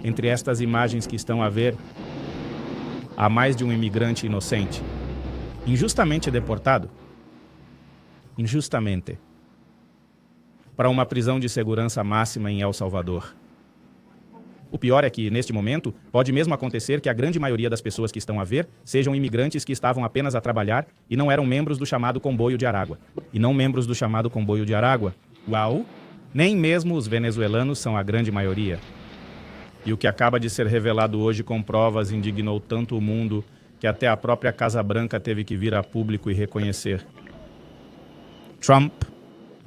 Entre estas imagens que estão a ver, há mais de um imigrante inocente, injustamente deportado, injustamente, para uma prisão de segurança máxima em El Salvador. O pior é que, neste momento, pode mesmo acontecer que a grande maioria das pessoas que estão a ver sejam imigrantes que estavam apenas a trabalhar e não eram membros do chamado comboio de Aragua. E não membros do chamado comboio de Aragua, uau, nem mesmo os venezuelanos são a grande maioria. E o que acaba de ser revelado hoje com provas indignou tanto o mundo que até a própria Casa Branca teve que vir a público e reconhecer. Trump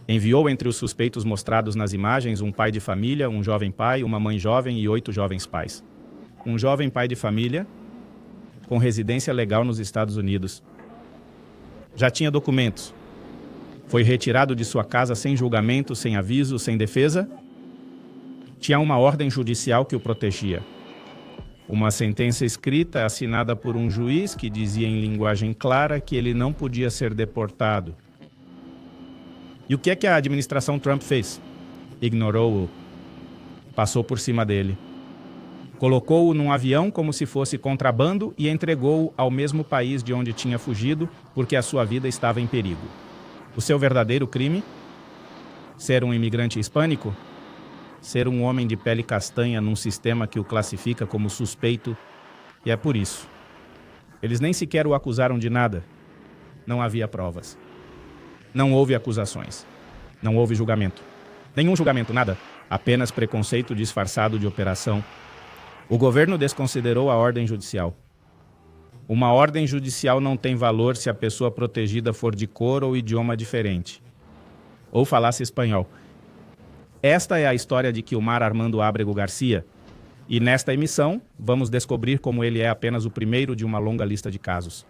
enviou entre os suspeitos mostrados nas imagens um pai de família, um jovem pai, uma mãe jovem e 8 jovens pais. Um jovem pai de família com residência legal nos Estados Unidos. Já tinha documentos. Foi retirado de sua casa sem julgamento, sem aviso, sem defesa. Tinha uma ordem judicial que o protegia. Uma sentença escrita assinada por um juiz que dizia em linguagem clara que ele não podia ser deportado. E o que é que a administração Trump fez? Ignorou-o. Passou por cima dele. Colocou-o num avião como se fosse contrabando e entregou-o ao mesmo país de onde tinha fugido porque a sua vida estava em perigo. O seu verdadeiro crime? Ser um imigrante hispânico? Ser um homem de pele castanha num sistema que o classifica como suspeito. E é por isso. Eles nem sequer o acusaram de nada. Não havia provas. Não houve acusações. Não houve julgamento. Nenhum julgamento, nada. Apenas preconceito disfarçado de operação. O governo desconsiderou a ordem judicial. Uma ordem judicial não tem valor se a pessoa protegida for de cor ou idioma diferente. Ou falasse espanhol. Esta é a história de Quilmar Armando Ábrego Garcia. E nesta emissão, vamos descobrir como ele é apenas o primeiro de uma longa lista de casos,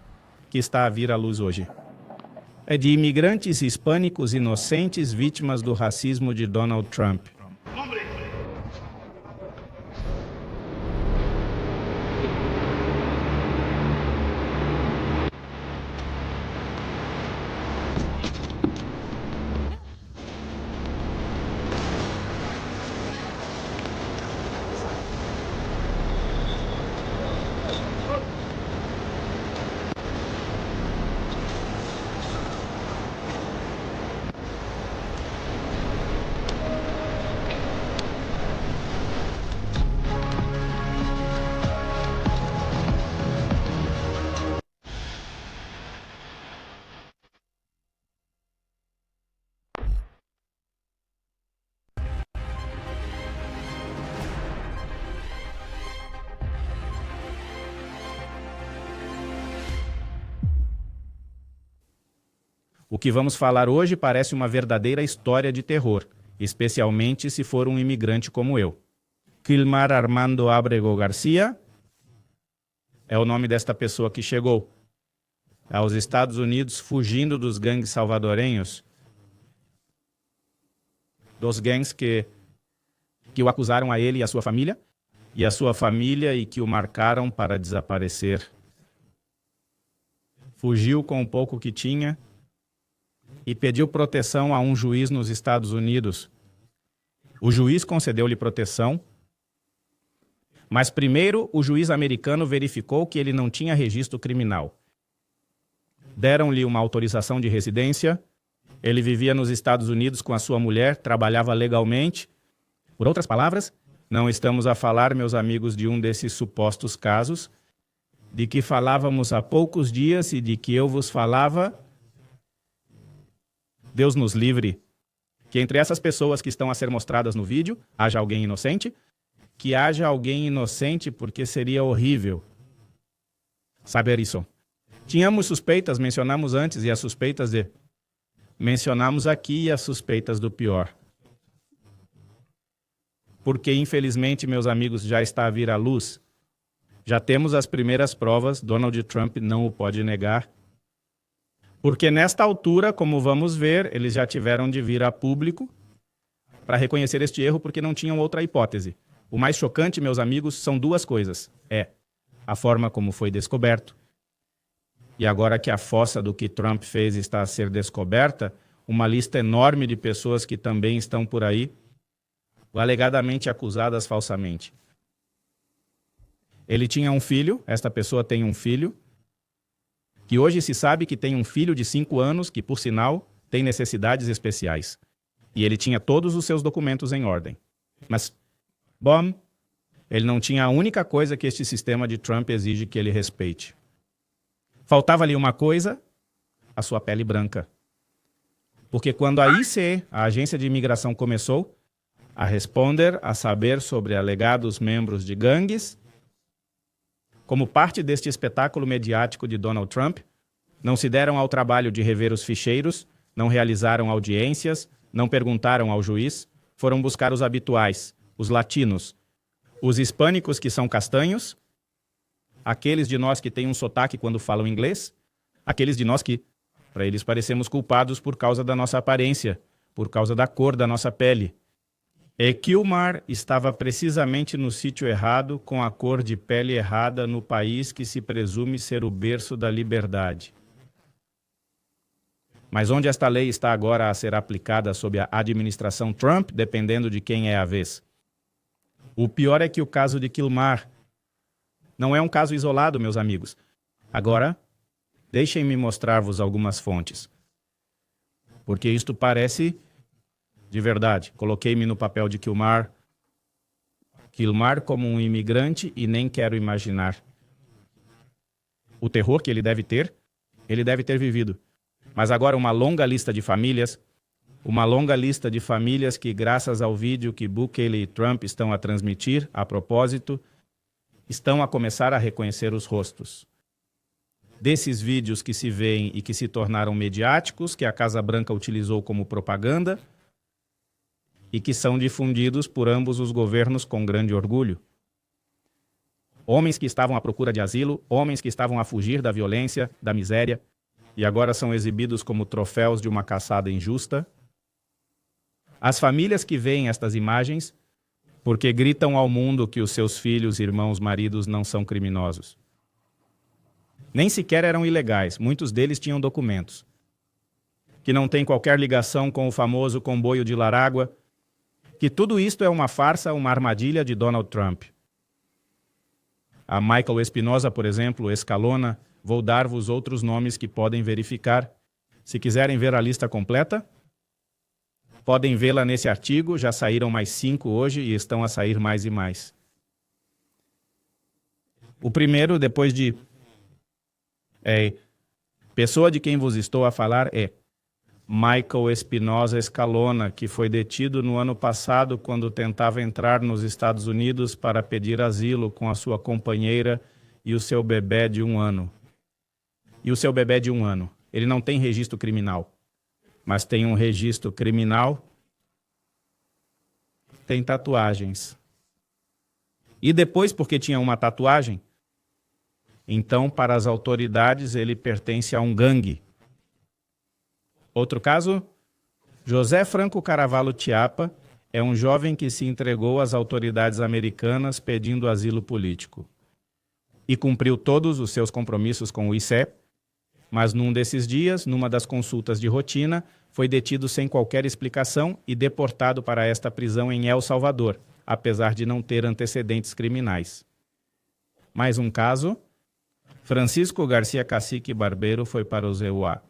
que está a vir à luz hoje. É de imigrantes hispânicos inocentes vítimas do racismo de Donald Trump. O que vamos falar hoje parece uma verdadeira história de terror, especialmente se for um imigrante como eu. Quilmar Armando Ábrego Garcia é o nome desta pessoa que chegou aos Estados Unidos fugindo dos gangues salvadorenhos, dos gangues que o acusaram a ele e a sua família, e que o marcaram para desaparecer. Fugiu com o pouco que tinha e pediu proteção a um juiz nos Estados Unidos. O juiz concedeu-lhe proteção, mas primeiro o juiz americano verificou que ele não tinha registro criminal. Deram-lhe uma autorização de residência, ele vivia nos Estados Unidos com a sua mulher, trabalhava legalmente. Por outras palavras, não estamos a falar, meus amigos, de um desses supostos casos, de que falávamos há poucos dias e de que eu vos falava. Deus nos livre, que entre essas pessoas que estão a ser mostradas no vídeo, haja alguém inocente, que haja alguém inocente porque seria horrível saber isso. Tínhamos suspeitas, mencionamos antes, e as suspeitas de... Mencionamos aqui as suspeitas do pior. Porque, infelizmente, meus amigos, já está a vir à luz. Já temos as primeiras provas, Donald Trump não o pode negar. Porque nesta altura, como vamos ver, eles já tiveram de vir a público para reconhecer este erro porque não tinham outra hipótese. O mais chocante, meus amigos, são duas coisas. É a forma como foi descoberto. E agora que a fossa do que Trump fez está a ser descoberta, uma lista enorme de pessoas que também estão por aí, alegadamente acusadas falsamente. Ele tinha um filho, esta pessoa tem um filho, que hoje se sabe que tem um filho de 5 anos, que, por sinal, tem necessidades especiais. E ele tinha todos os seus documentos em ordem. Mas, bom, ele não tinha a única coisa que este sistema de Trump exige que ele respeite. Faltava-lhe uma coisa, a sua pele branca. Porque quando a ICE, a Agência de Imigração, começou a responder, a saber sobre alegados membros de gangues, como parte deste espetáculo mediático de Donald Trump, não se deram ao trabalho de rever os ficheiros, não realizaram audiências, não perguntaram ao juiz, foram buscar os habituais, os latinos, os hispânicos que são castanhos, aqueles de nós que têm um sotaque quando falam inglês, aqueles de nós que, para eles, parecemos culpados por causa da nossa aparência, por causa da cor da nossa pele. E Kilmar estava precisamente no sítio errado, com a cor de pele errada, no país que se presume ser o berço da liberdade. Mas onde esta lei está agora a ser aplicada sob a administração Trump, dependendo de quem é a vez. O pior é que o caso de Kilmar não é um caso isolado, meus amigos. Agora, deixem-me mostrar-vos algumas fontes. Porque isto parece de verdade. Coloquei-me no papel de Kilmar. Kilmar como um imigrante e nem quero imaginar. O terror que ele deve ter vivido. Mas agora uma longa lista de famílias que, graças ao vídeo que Bukele e Trump estão a transmitir, a propósito, estão a começar a reconhecer os rostos. Desses vídeos que se veem e que se tornaram mediáticos, que a Casa Branca utilizou como propaganda e que são difundidos por ambos os governos com grande orgulho. Homens que estavam à procura de asilo, homens que estavam a fugir da violência, da miséria, e agora são exibidos como troféus de uma caçada injusta. As famílias que veem estas imagens, porque gritam ao mundo que os seus filhos, irmãos, maridos não são criminosos. Nem sequer eram ilegais, muitos deles tinham documentos. Que não têm qualquer ligação com o famoso comboio de Laragua, que tudo isto é uma farsa, uma armadilha de Donald Trump. A Michael Espinosa, por exemplo, Escalona, vou dar-vos outros nomes que podem verificar. Se quiserem ver a lista completa, podem vê-la nesse artigo, já saíram mais 5 hoje e estão a sair mais e mais. O primeiro, depois de... pessoa de quem vos estou a falar é Michael Espinosa Escalona, que foi detido no ano passado quando tentava entrar nos Estados Unidos para pedir asilo com a sua companheira e o seu bebê de 1 ano. Ele não tem registro criminal, mas tem um registro criminal, tem tatuagens. E depois, porque tinha uma tatuagem, então, para as autoridades, ele pertence a um gangue. Outro caso, José Franco Caravallo Tiapa é um jovem que se entregou às autoridades americanas pedindo asilo político. E cumpriu todos os seus compromissos com o ICE, mas num desses dias, numa das consultas de rotina, foi detido sem qualquer explicação e deportado para esta prisão em El Salvador, apesar de não ter antecedentes criminais. Mais um caso, Francisco Garcia Cacique Barbeiro foi para os EUA.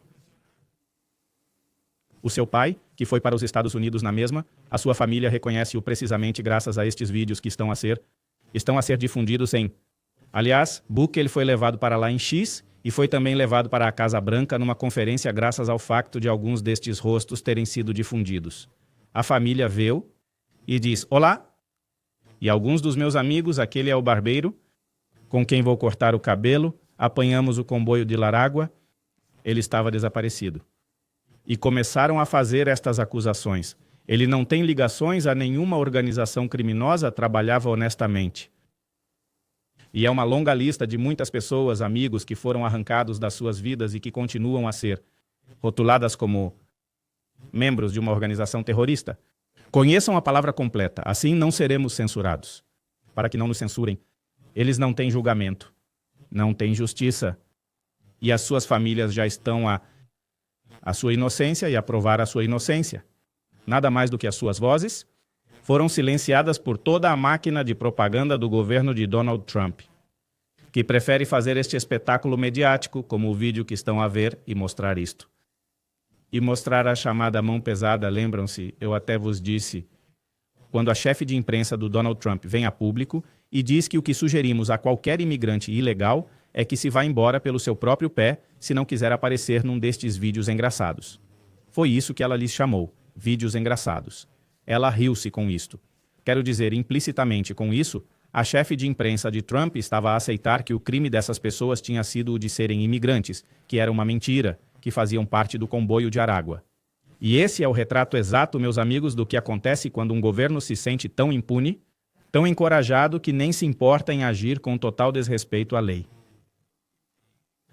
O seu pai, que foi para os Estados Unidos na mesma, a sua família reconhece-o precisamente graças a estes vídeos que estão a ser difundidos em... Aliás, Bukele foi levado para lá em X e foi também levado para a Casa Branca numa conferência graças ao facto de alguns destes rostos terem sido difundidos. A família vê-o e diz, olá, e alguns dos meus amigos, aquele é o barbeiro, com quem vou cortar o cabelo, apanhamos o comboio de Laragua, ele estava desaparecido. E começaram a fazer estas acusações. Ele não tem ligações a nenhuma organização criminosa, trabalhava honestamente. E é uma longa lista de muitas pessoas, amigos, que foram arrancados das suas vidas e que continuam a ser rotuladas como membros de uma organização terrorista. Conheçam a palavra completa, assim não seremos censurados. Para que não nos censurem. Eles não têm julgamento, não têm justiça. E as suas famílias já estão a sua inocência e a provar a sua inocência. Nada mais do que as suas vozes foram silenciadas por toda a máquina de propaganda do governo de Donald Trump. que prefere fazer este espetáculo mediático, como o vídeo que estão a ver, e mostrar isto. E mostrar a chamada mão pesada, lembram-se, eu até vos disse, quando a chefe de imprensa do Donald Trump vem a público e diz que o que sugerimos a qualquer imigrante ilegal é que se vá embora pelo seu próprio pé se não quiser aparecer num destes vídeos engraçados. Foi isso que ela lhes chamou, vídeos engraçados. Ela riu-se com isto. Quero dizer, implicitamente com isso, a chefe de imprensa de Trump estava a aceitar que o crime dessas pessoas tinha sido o de serem imigrantes, que era uma mentira, que faziam parte do comboio de Aragua. E esse é o retrato exato, meus amigos, do que acontece quando um governo se sente tão impune, tão encorajado que nem se importa em agir com total desrespeito à lei.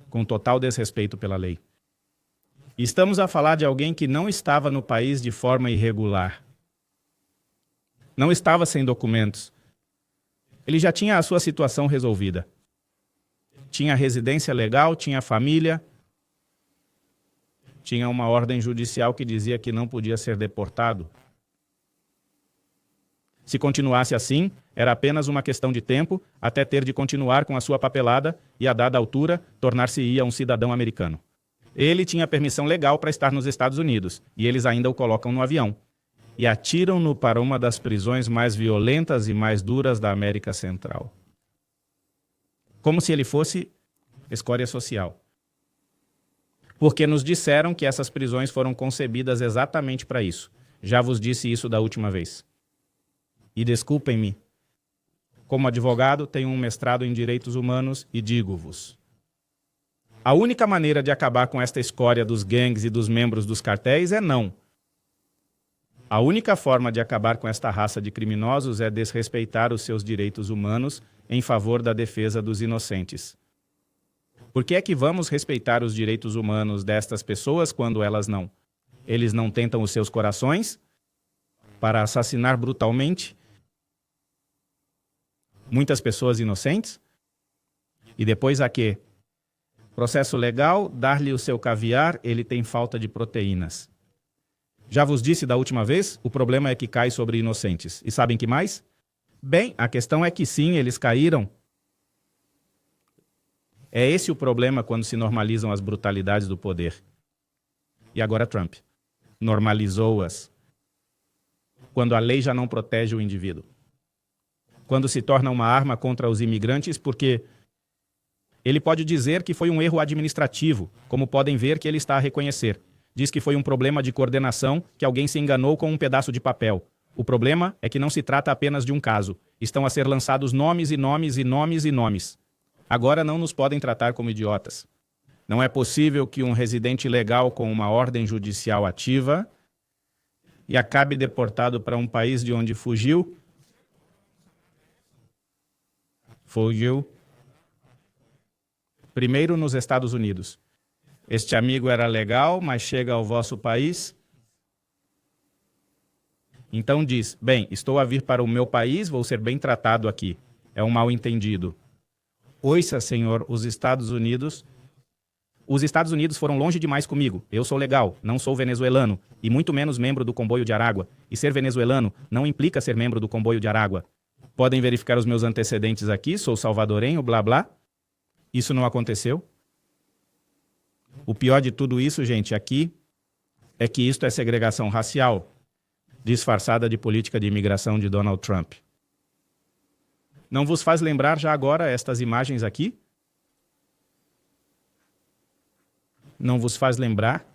Com total desrespeito pela lei. Estamos a falar de alguém que não estava no país de forma irregular. Não estava sem documentos. Ele já tinha a sua situação resolvida. Tinha residência legal, tinha família, tinha uma ordem judicial que dizia que não podia ser deportado. Se continuasse assim, era apenas uma questão de tempo até ter de continuar com a sua papelada e, a dada altura, tornar-se-ia um cidadão americano. Ele tinha permissão legal para estar nos Estados Unidos, e eles ainda o colocam no avião. E atiram-no para uma das prisões mais violentas e mais duras da América Central. Como se ele fosse escória social. Porque nos disseram que essas prisões foram concebidas exatamente para isso. Já vos disse isso da última vez. E desculpem-me, como advogado, tenho um mestrado em Direitos Humanos e digo-vos: a única maneira de acabar com esta escória dos gangues e dos membros dos cartéis é não. A única forma de acabar com esta raça de criminosos é desrespeitar os seus direitos humanos em favor da defesa dos inocentes. Por que é que vamos respeitar os direitos humanos destas pessoas quando elas não? Eles não tentam os seus corações para assassinar brutalmente muitas pessoas inocentes? E depois a quê? Processo legal, dar-lhe o seu caviar, ele tem falta de proteínas. Já vos disse da última vez, o problema é que cai sobre inocentes. E sabem que mais? Bem, a questão é que sim, eles caíram. É esse o problema quando se normalizam as brutalidades do poder. E agora Trump normalizou-as. Quando a lei já não protege o indivíduo. Quando se torna uma arma contra os imigrantes, porque ele pode dizer que foi um erro administrativo, como podem ver que ele está a reconhecer. Diz que foi um problema de coordenação, que alguém se enganou com um pedaço de papel. O problema é que não se trata apenas de um caso. Estão a ser lançados nomes e nomes e nomes e nomes. Agora não nos podem tratar como idiotas. Não é possível que um residente legal com uma ordem judicial ativa e acabe deportado para um país de onde fugiu. Primeiro nos Estados Unidos. Este amigo era legal, mas chega ao vosso país. Então diz, bem, estou a vir para o meu país, vou ser bem tratado aqui. É um mal-entendido. Ouça, senhor, os Estados Unidos foram longe demais comigo. Eu sou legal, não sou venezuelano, e muito menos membro do comboio de Aragua. E ser venezuelano não implica ser membro do comboio de Aragua. Podem verificar os meus antecedentes aqui, sou salvadorenho, blá blá. Isso não aconteceu. O pior de tudo isso, gente, aqui, é que isto é segregação racial, disfarçada de política de imigração de Donald Trump. Não vos faz lembrar já agora estas imagens aqui? Não vos faz lembrar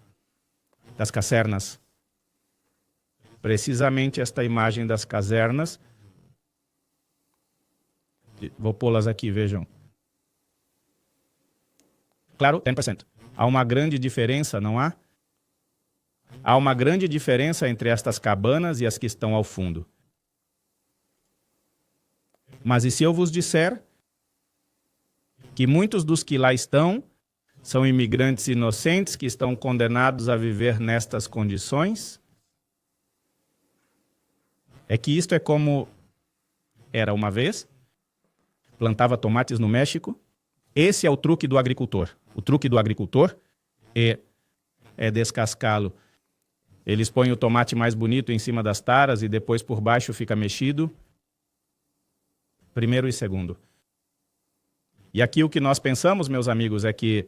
das casernas? Precisamente esta imagem das casernas. Vou pô-las aqui, vejam. Claro, 10%. Há uma grande diferença, não há? Há uma grande diferença entre estas cabanas e as que estão ao fundo. Mas e se eu vos disser que muitos dos que lá estão são imigrantes inocentes que estão condenados a viver nestas condições? É que isto é como era uma vez, plantava tomates no México. Esse é o truque do agricultor. O truque do agricultor é descascá-lo. Eles põem o tomate mais bonito em cima das taras e depois por baixo fica mexido. Primeiro e segundo. E aqui o que nós pensamos, meus amigos, é que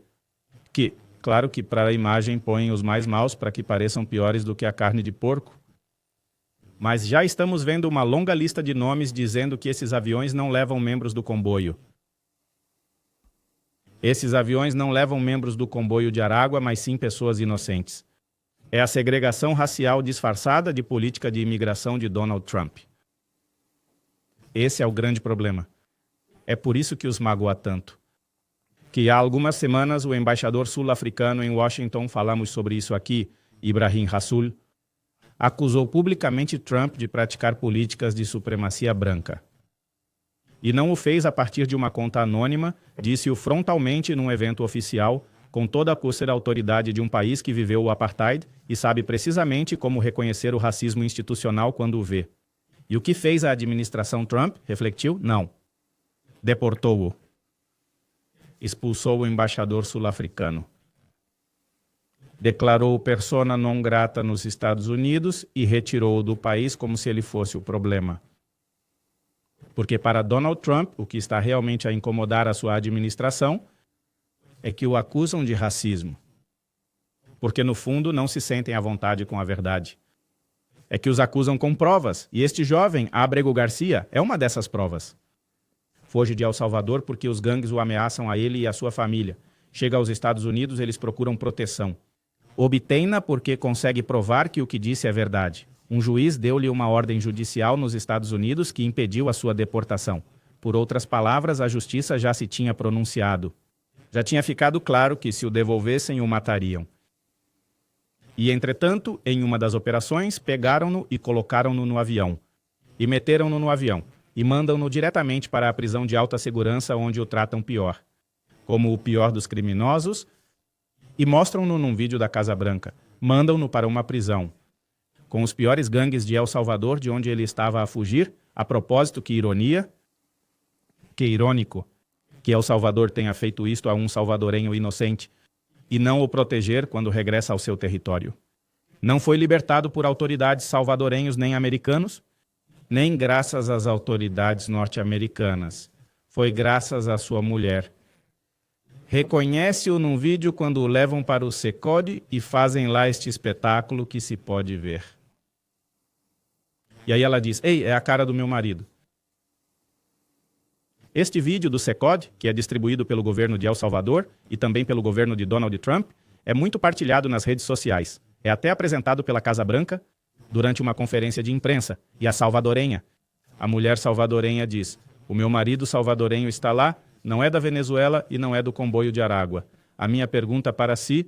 claro que para a imagem põem os mais maus para que pareçam piores do que a carne de porco. Mas já estamos vendo uma longa lista de nomes dizendo que esses aviões não levam membros do comboio. Esses aviões não levam membros do comboio de Aragua, mas sim pessoas inocentes. É a segregação racial disfarçada de política de imigração de Donald Trump. Esse é o grande problema. É por isso que os magoa tanto. Que há algumas semanas o embaixador sul-africano em Washington, falamos sobre isso aqui, Ibrahim Rasool, acusou publicamente Trump de praticar políticas de supremacia branca. E não o fez a partir de uma conta anônima, disse-o frontalmente num evento oficial, com toda por ser autoridade de um país que viveu o apartheid e sabe precisamente como reconhecer o racismo institucional quando o vê. E o que fez a administração Trump? Refletiu? Não. Deportou-o. Expulsou o embaixador sul-africano. Declarou-o persona non grata nos Estados Unidos e retirou-o do país como se ele fosse o problema. Porque para Donald Trump, o que está realmente a incomodar a sua administração é que o acusam de racismo. Porque no fundo não se sentem à vontade com a verdade. É que os acusam com provas, e este jovem, Ábrego Garcia, é uma dessas provas. Foge de El Salvador porque os gangues o ameaçam a ele e a sua família. Chega aos Estados Unidos, eles procuram proteção. Obtém-na porque consegue provar que o que disse é verdade. Um juiz deu-lhe uma ordem judicial nos Estados Unidos que impediu a sua deportação. Por outras palavras, a justiça já se tinha pronunciado. Já tinha ficado claro que, se o devolvessem, o matariam. E, entretanto, em uma das operações, pegaram-no e colocaram-no no avião. E meteram-no no avião. E mandam-no diretamente para a prisão de alta segurança, onde o tratam pior. Como o pior dos criminosos. E mostram-no num vídeo da Casa Branca. Mandam-no para uma prisão. Com os piores gangues de El Salvador, de onde ele estava a fugir. A propósito, que ironia. Que irônico que El Salvador tenha feito isto a um salvadorenho inocente e não o proteger quando regressa ao seu território. Não foi libertado por autoridades salvadorenhos nem americanos, nem graças às autoridades norte-americanas. Foi graças à sua mulher. Reconhece-o num vídeo quando o levam para o SECOD e fazem lá este espetáculo que se pode ver. E aí ela diz, ei, é a cara do meu marido. Este vídeo do SECOD, que é distribuído pelo governo de El Salvador e também pelo governo de Donald Trump, é muito partilhado nas redes sociais. É até apresentado pela Casa Branca durante uma conferência de imprensa. E a salvadorenha, a mulher salvadorenha diz, o meu marido salvadorenho está lá, não é da Venezuela e não é do comboio de Aragua. A minha pergunta para si,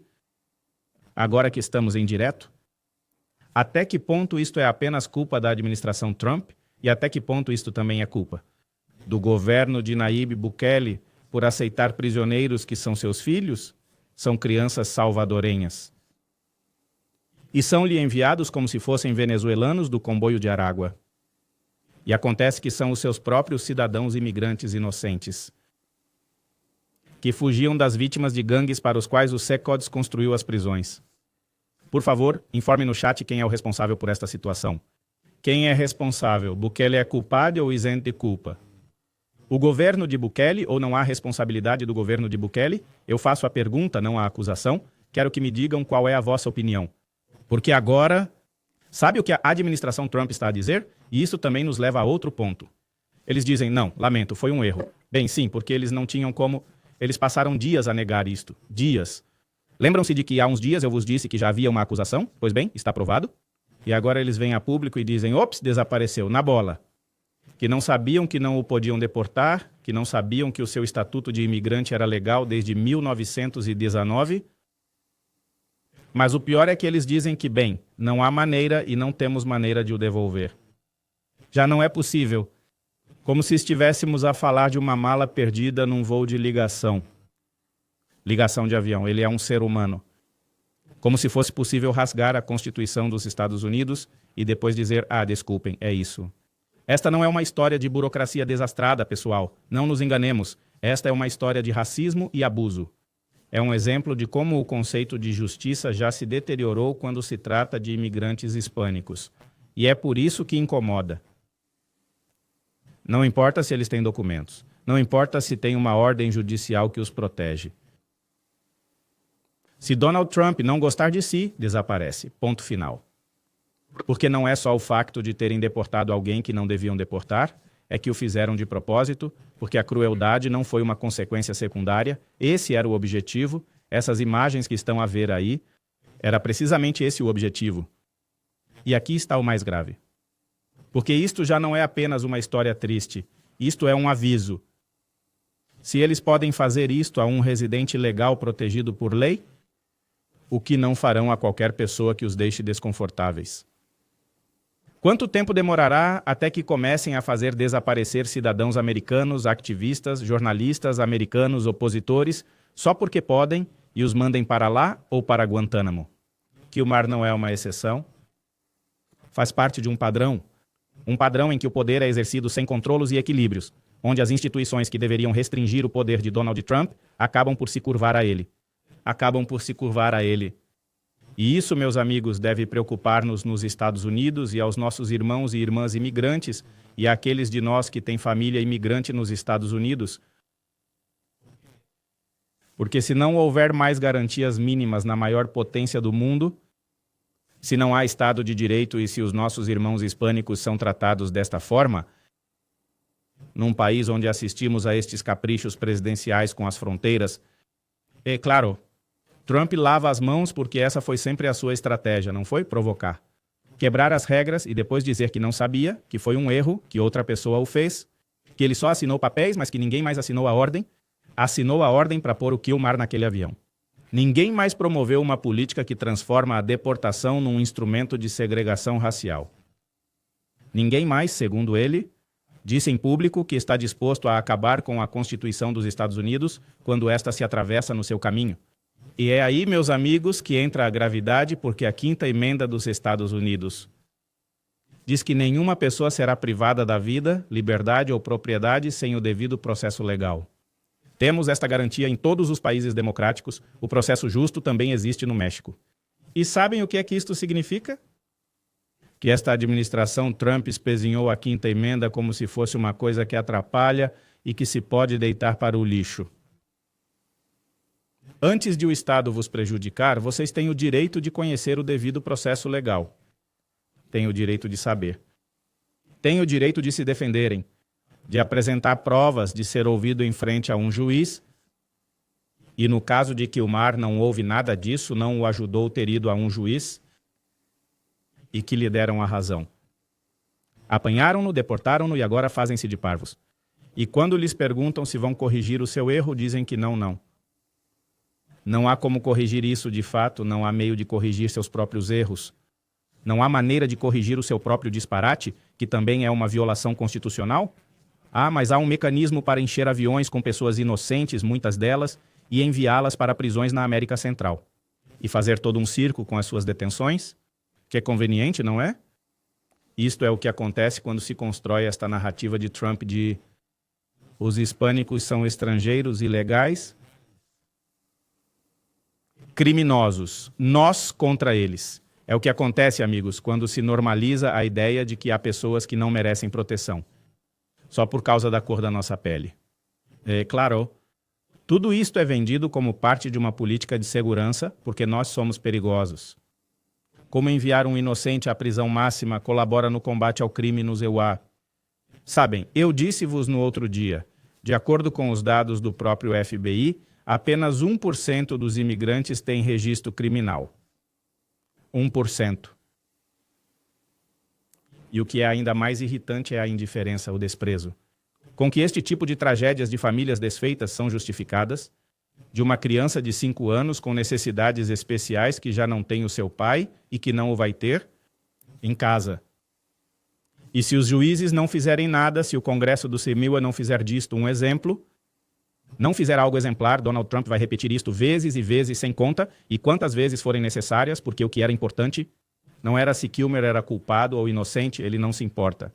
agora que estamos em direto, até que ponto isto é apenas culpa da administração Trump e até que ponto isto também é culpa do governo de Nayib Bukele por aceitar prisioneiros que são seus filhos? São crianças salvadorenhas. E são-lhe enviados como se fossem venezuelanos do comboio de Aragua. E acontece que são os seus próprios cidadãos imigrantes inocentes, que fugiam das vítimas de gangues para os quais o SECODS construiu as prisões. Por favor, informe no chat quem é o responsável por esta situação. Quem é responsável? Bukele é culpado ou isento de culpa? O governo de Bukele, ou não há responsabilidade do governo de Bukele? Eu faço a pergunta, não a acusação. Quero que me digam qual é a vossa opinião. Porque agora, sabe o que a administração Trump está a dizer? E isso também nos leva a outro ponto. Eles dizem, não, lamento, foi um erro. Bem, sim, porque eles não tinham como... Eles passaram dias a negar isto. Dias. Lembram-se de que há uns dias eu vos disse que já havia uma acusação? Pois bem, está provado. E agora eles vêm a público e dizem, ops, desapareceu, na bola. Que não sabiam que não o podiam deportar, que não sabiam que o seu estatuto de imigrante era legal desde 1919. Mas o pior é que eles dizem que, bem, não há maneira e não temos maneira de o devolver. Já não é possível. Como se estivéssemos a falar de uma mala perdida num voo de ligação. Ligação de avião, ele é um ser humano. Como se fosse possível rasgar a Constituição dos Estados Unidos e depois dizer, desculpem, é isso. Esta não é uma história de burocracia desastrada, pessoal. Não nos enganemos. Esta é uma história de racismo e abuso. É um exemplo de como o conceito de justiça já se deteriorou quando se trata de imigrantes hispânicos. E é por isso que incomoda. Não importa se eles têm documentos. Não importa se tem uma ordem judicial que os protege. Se Donald Trump não gostar de si, desaparece. Ponto final. Porque não é só o facto de terem deportado alguém que não deviam deportar, é que o fizeram de propósito, porque a crueldade não foi uma consequência secundária, esse era o objetivo, essas imagens que estão a ver aí, era precisamente esse o objetivo. E aqui está o mais grave. Porque isto já não é apenas uma história triste, isto é um aviso. Se eles podem fazer isto a um residente legal protegido por lei, o que não farão a qualquer pessoa que os deixe desconfortáveis. Quanto tempo demorará até que comecem a fazer desaparecer cidadãos americanos, ativistas, jornalistas americanos, opositores, só porque podem e os mandem para lá ou para Guantánamo? Kilmar não é uma exceção. Faz parte de um padrão em que o poder é exercido sem controlos e equilíbrios, onde as instituições que deveriam restringir o poder de Donald Trump acabam por se curvar a ele. E isso, meus amigos, deve preocupar-nos nos Estados Unidos e aos nossos irmãos e irmãs imigrantes e àqueles de nós que têm família imigrante nos Estados Unidos. Porque se não houver mais garantias mínimas na maior potência do mundo, se não há Estado de Direito e se os nossos irmãos hispânicos são tratados desta forma, num país onde assistimos a estes caprichos presidenciais com as fronteiras, é claro, Trump lava as mãos porque essa foi sempre a sua estratégia, não foi? Provocar. Quebrar as regras e depois dizer que não sabia, que foi um erro, que outra pessoa o fez, que ele só assinou papéis, mas que ninguém mais assinou a ordem. Assinou a ordem para pôr o Kilmar naquele avião. Ninguém mais promoveu uma política que transforma a deportação num instrumento de segregação racial. Ninguém mais, segundo ele, disse em público que está disposto a acabar com a Constituição dos Estados Unidos quando esta se atravessa no seu caminho. E é aí, meus amigos, que entra a gravidade, porque a Quinta Emenda dos Estados Unidos diz que nenhuma pessoa será privada da vida, liberdade ou propriedade sem o devido processo legal. Temos esta garantia em todos os países democráticos, o processo justo também existe no México. E sabem o que é que isto significa? Que esta administração Trump espezinhou a Quinta Emenda como se fosse uma coisa que atrapalha e que se pode deitar para o lixo. Antes de o Estado vos prejudicar, vocês têm o direito de conhecer o devido processo legal. Têm o direito de saber. Têm o direito de se defenderem, de apresentar provas, de ser ouvido em frente a um juiz. E no caso de Kilmar não houve nada disso, não o ajudou ter ido a um juiz e que lhe deram a razão. Apanharam-no, deportaram-no e agora fazem-se de parvos. E quando lhes perguntam se vão corrigir o seu erro, dizem que não. Não há como corrigir isso de fato, não há meio de corrigir seus próprios erros. Não há maneira de corrigir o seu próprio disparate, que também é uma violação constitucional? Mas há um mecanismo para encher aviões com pessoas inocentes, muitas delas, e enviá-las para prisões na América Central. E fazer todo um circo com as suas detenções? Que é conveniente, não é? Isto é o que acontece quando se constrói esta narrativa de Trump de os hispânicos são estrangeiros ilegais, criminosos, nós contra eles. É o que acontece, amigos, quando se normaliza a ideia de que há pessoas que não merecem proteção, só por causa da cor da nossa pele. Claro, tudo isto é vendido como parte de uma política de segurança, porque nós somos perigosos. Como enviar um inocente à prisão máxima colabora no combate ao crime nos EUA. Sabem, eu disse-vos no outro dia, de acordo com os dados do próprio FBI, apenas 1% dos imigrantes têm registro criminal. 1%. E o que é ainda mais irritante é a indiferença, o desprezo. Com que este tipo de tragédias de famílias desfeitas são justificadas, de uma criança de 5 anos com necessidades especiais que já não tem o seu pai e que não o vai ter, em casa. E se os juízes não fizerem nada, se o Congresso do CEMIWA não fizer disto um exemplo, não fizer algo exemplar, Donald Trump vai repetir isto vezes e vezes sem conta, e quantas vezes forem necessárias, porque o que era importante não era se Kilmer era culpado ou inocente, ele não se importa.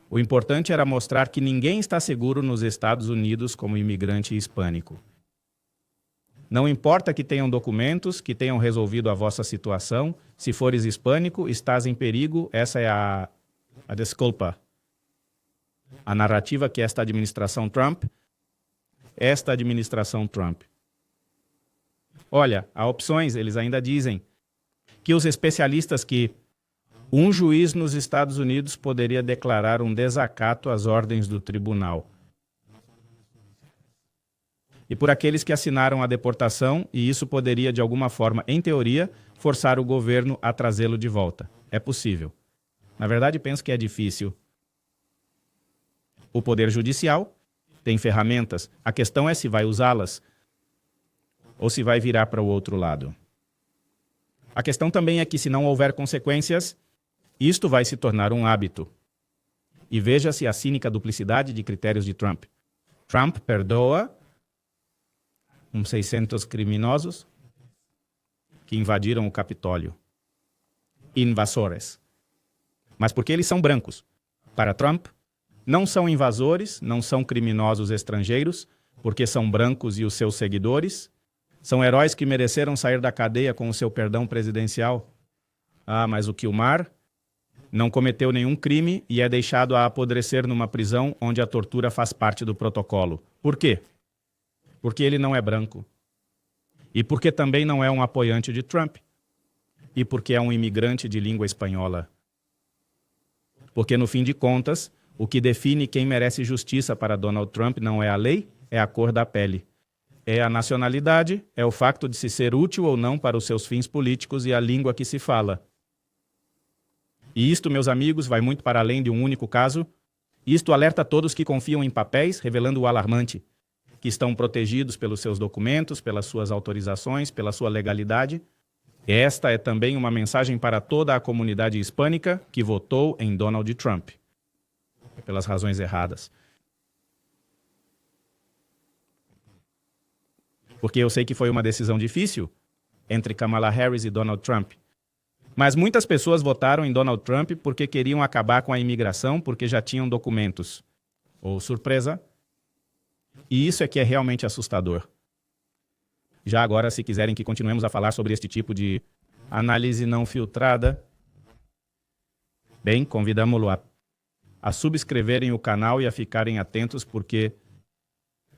O importante era mostrar que ninguém está seguro nos Estados Unidos como imigrante hispânico. Não importa que tenham documentos, que tenham resolvido a vossa situação, se fores hispânico, estás em perigo, essa é a desculpa. A narrativa que esta administração Trump esta administração Trump? Olha, há opções, eles ainda dizem que os especialistas que um juiz nos Estados Unidos poderia declarar um desacato às ordens do tribunal. E por aqueles que assinaram a deportação, e isso poderia, de alguma forma, em teoria, forçar o governo a trazê-lo de volta. É possível. Na verdade, penso que é difícil. O Poder Judicial tem ferramentas. A questão é se vai usá-las ou se vai virar para o outro lado. A questão também é que, se não houver consequências, isto vai se tornar um hábito. E veja-se a cínica duplicidade de critérios de Trump. Trump perdoa uns 600 criminosos que invadiram o Capitólio. Invasores. Mas porque eles são brancos. Para Trump, não são invasores, não são criminosos estrangeiros, porque são brancos e os seus seguidores são heróis que mereceram sair da cadeia com o seu perdão presidencial. Ah, mas o Kilmar não cometeu nenhum crime e é deixado a apodrecer numa prisão onde a tortura faz parte do protocolo. Por quê? Porque ele não é branco. E porque também não é um apoiante de Trump. E porque é um imigrante de língua espanhola. Porque, no fim de contas, o que define quem merece justiça para Donald Trump não é a lei, é a cor da pele. É a nacionalidade, é o facto de se ser útil ou não para os seus fins políticos e a língua que se fala. E isto, meus amigos, vai muito para além de um único caso. Isto alerta todos que confiam em papéis, revelando o alarmante, que estão protegidos pelos seus documentos, pelas suas autorizações, pela sua legalidade. Esta é também uma mensagem para toda a comunidade hispânica que votou em Donald Trump, pelas razões erradas. Porque eu sei que foi uma decisão difícil entre Kamala Harris e Donald Trump. Mas muitas pessoas votaram em Donald Trump porque queriam acabar com a imigração, porque já tinham documentos. Ou surpresa. E isso é que é realmente assustador. Já agora, se quiserem que continuemos a falar sobre este tipo de análise não filtrada, bem, convidamos-lo a subscreverem o canal e a ficarem atentos, porque,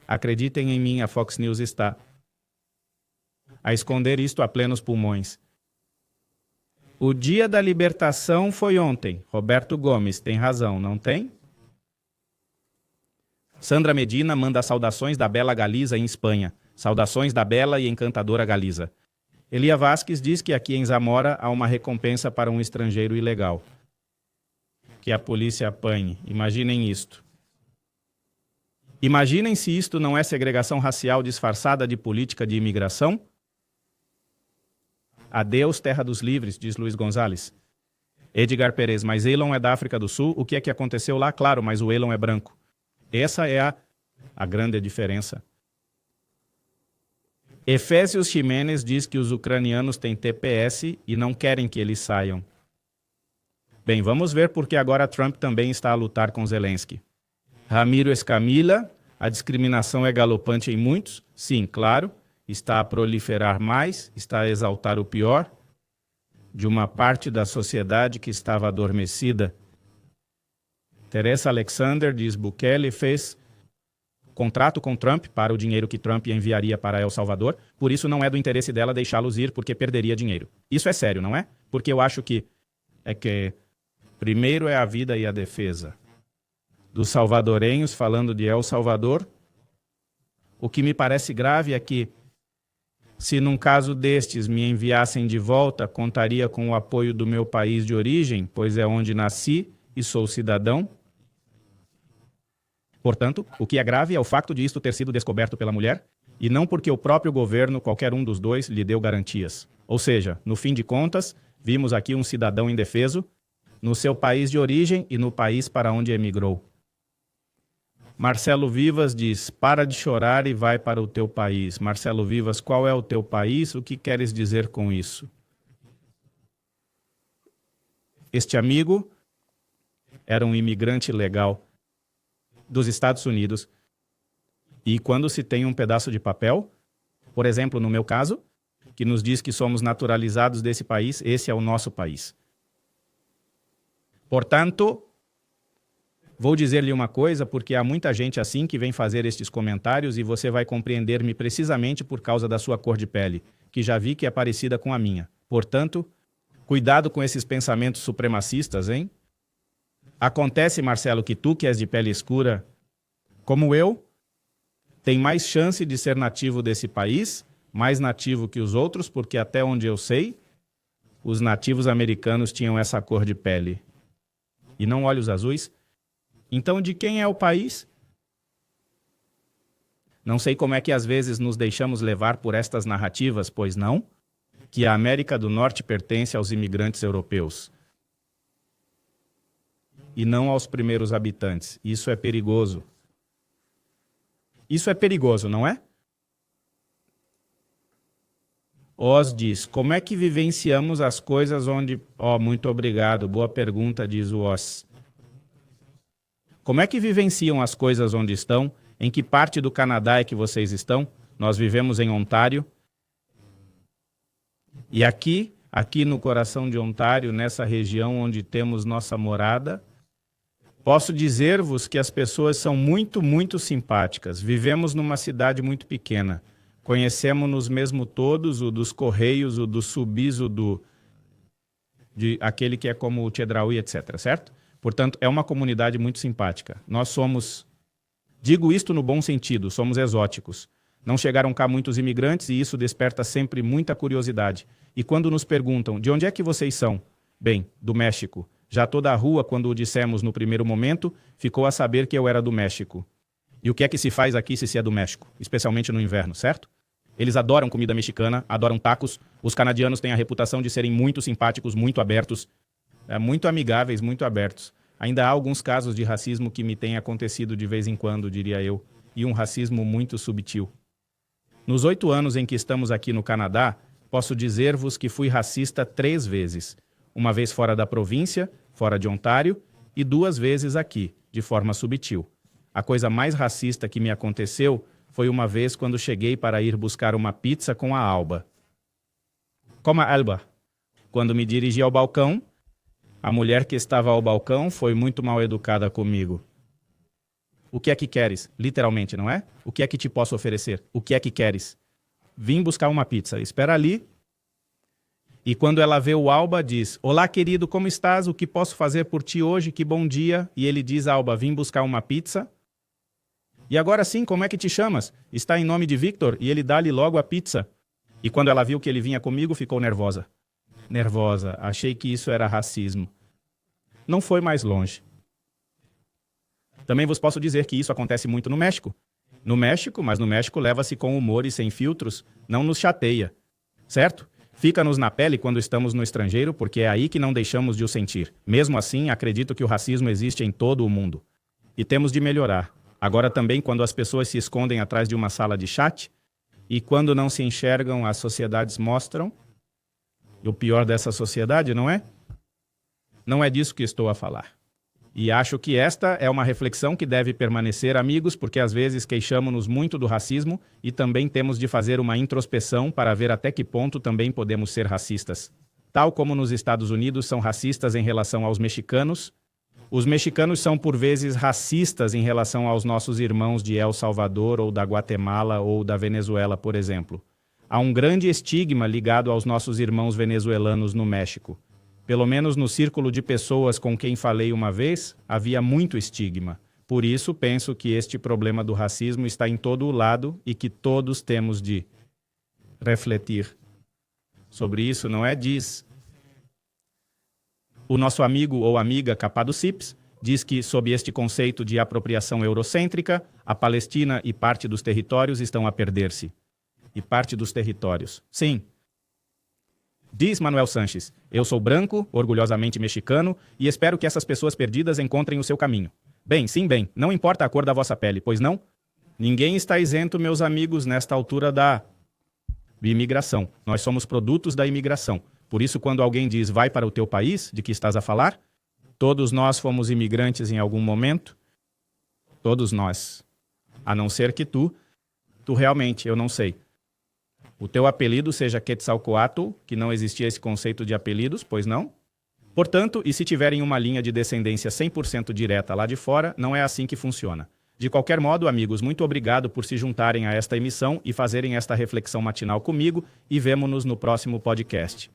acreditem em mim, a Fox News está a esconder isto a plenos pulmões. O dia da libertação foi ontem. Roberto Gomes tem razão, não tem? Sandra Medina manda saudações da bela Galiza em Espanha. Saudações da bela e encantadora Galiza. Elia Vasques diz que aqui em Zamora há uma recompensa para um estrangeiro ilegal. Que a polícia apanhe. Imaginem isto. Imaginem se isto não é segregação racial disfarçada de política de imigração? Adeus, terra dos livres, diz Luiz Gonzalez. Edgar Perez, mas Elon é da África do Sul. O que é que aconteceu lá? Claro, mas o Elon é branco. Essa é a grande diferença. Efésios Ximenes diz que os ucranianos têm TPS e não querem que eles saiam. Bem, vamos ver porque agora Trump também está a lutar com Zelensky. Ramiro Escamila, a discriminação é galopante em muitos? Sim, claro. Está a proliferar mais, está a exaltar o pior de uma parte da sociedade que estava adormecida. Teresa Alexander, diz Bukele, fez contrato com Trump para o dinheiro que Trump enviaria para El Salvador, por isso não é do interesse dela deixá-los ir porque perderia dinheiro. Isso é sério, não é? Porque eu acho que primeiro é a vida e a defesa. Dos salvadorenhos, falando de El Salvador, o que me parece grave é que, se num caso destes me enviassem de volta, contaria com o apoio do meu país de origem, pois é onde nasci e sou cidadão. Portanto, o que é grave é o facto de isto ter sido descoberto pela mulher, e não porque o próprio governo, qualquer um dos dois, lhe deu garantias. Ou seja, no fim de contas, vimos aqui um cidadão indefeso, no seu país de origem e no país para onde emigrou. Marcelo Vivas diz, para de chorar e vai para o teu país. Marcelo Vivas, qual é o teu país? O que queres dizer com isso? Este amigo era um imigrante legal dos Estados Unidos. E quando se tem um pedaço de papel, por exemplo, no meu caso, que nos diz que somos naturalizados desse país, esse é o nosso país. Portanto, Vou dizer-lhe uma coisa, porque há muita gente assim que vem fazer estes comentários e você vai compreender-me precisamente por causa da sua cor de pele, que já vi que é parecida com a minha. Portanto, cuidado com esses pensamentos supremacistas, hein? Acontece, Marcelo, que tu, que és de pele escura, como eu, tem mais chance de ser nativo desse país, mais nativo que os outros, porque até onde eu sei, os nativos americanos tinham essa cor de pele. E não olhos azuis. Então, de quem é o país? Não sei como é que às vezes nos deixamos levar por estas narrativas, pois não? Que a América do Norte pertence aos imigrantes europeus. E não aos primeiros habitantes. Isso é perigoso. Isso é perigoso, não é? Oz diz, como é que vivenciamos as coisas onde... muito obrigado, boa pergunta, diz o Oz. Como é que vivenciam as coisas onde estão? Em que parte do Canadá é que vocês estão? Nós vivemos em Ontário. E aqui no coração de Ontário, nessa região onde temos nossa morada, posso dizer-vos que as pessoas são muito, muito simpáticas. Vivemos numa cidade muito pequena. Conhecemos-nos mesmo todos, o dos Correios, o do Subis, de aquele que é como o Chedraui, etc., certo? Portanto, é uma comunidade muito simpática. Nós somos, digo isto no bom sentido, somos exóticos. Não chegaram cá muitos imigrantes e isso desperta sempre muita curiosidade. E quando nos perguntam, de onde é que vocês são? Bem, do México. Já toda a rua, quando o dissemos no primeiro momento, ficou a saber que eu era do México. E o que é que se faz aqui se é do México? Especialmente no inverno, certo? Eles adoram comida mexicana, adoram tacos. Os canadianos têm a reputação de serem muito simpáticos, muito abertos, muito amigáveis, muito abertos. Ainda há alguns casos de racismo que me têm acontecido de vez em quando, diria eu, e um racismo muito subtil. Nos 8 anos em que estamos aqui no Canadá, posso dizer-vos que fui racista 3 vezes. Uma vez fora da província, fora de Ontário, e 2 vezes aqui, de forma subtil. A coisa mais racista que me aconteceu foi uma vez quando cheguei para ir buscar uma pizza com a Alba. Como a Alba. Quando me dirigi ao balcão, a mulher que estava ao balcão foi muito mal educada comigo. O que é que queres? Literalmente, não é? O que é que te posso oferecer? O que é que queres? Vim buscar uma pizza. Espera ali. E quando ela vê o Alba, diz, olá, querido, como estás? O que posso fazer por ti hoje? Que bom dia. E ele diz, Alba, vim buscar uma pizza. E agora sim, como é que te chamas? Está em nome de Victor, e ele dá-lhe logo a pizza. E quando ela viu que ele vinha comigo, ficou nervosa. Nervosa, achei que isso era racismo. Não foi mais longe. Também vos posso dizer que isso acontece muito no México. No México, mas no México leva-se com humor e sem filtros, não nos chateia. Certo? Fica-nos na pele quando estamos no estrangeiro, porque é aí que não deixamos de o sentir. Mesmo assim, acredito que o racismo existe em todo o mundo. E temos de melhorar. Agora também, quando as pessoas se escondem atrás de uma sala de chat, e quando não se enxergam, as sociedades mostram. E o pior dessa sociedade, não é? Não é disso que estou a falar. E acho que esta é uma reflexão que deve permanecer, amigos, porque às vezes queixamo-nos muito do racismo e também temos de fazer uma introspeção para ver até que ponto também podemos ser racistas. Tal como nos Estados Unidos são racistas em relação aos mexicanos, os mexicanos são por vezes racistas em relação aos nossos irmãos de El Salvador ou da Guatemala ou da Venezuela, por exemplo. Há um grande estigma ligado aos nossos irmãos venezuelanos no México. Pelo menos no círculo de pessoas com quem falei uma vez, havia muito estigma. Por isso, penso que este problema do racismo está em todo o lado e que todos temos de refletir sobre isso, não é? Diz o nosso amigo ou amiga Capado Cips, diz que, sob este conceito de apropriação eurocêntrica, a Palestina e parte dos territórios estão a perder-se. E parte dos territórios. Sim. Diz Manuel Sanches, eu sou branco, orgulhosamente mexicano, e espero que essas pessoas perdidas encontrem o seu caminho. Bem, sim, bem, não importa a cor da vossa pele, pois não? Ninguém está isento, meus amigos, nesta altura da imigração. Nós somos produtos da imigração. Por isso, quando alguém diz, vai para o teu país, de que estás a falar? Todos nós fomos imigrantes em algum momento. Todos nós. A não ser que tu realmente, eu não sei. O teu apelido seja Quetzalcoatl, que não existia esse conceito de apelidos, pois não? Portanto, e se tiverem uma linha de descendência 100% direta lá de fora, não é assim que funciona. De qualquer modo, amigos, muito obrigado por se juntarem a esta emissão e fazerem esta reflexão matinal comigo e vemo-nos no próximo podcast.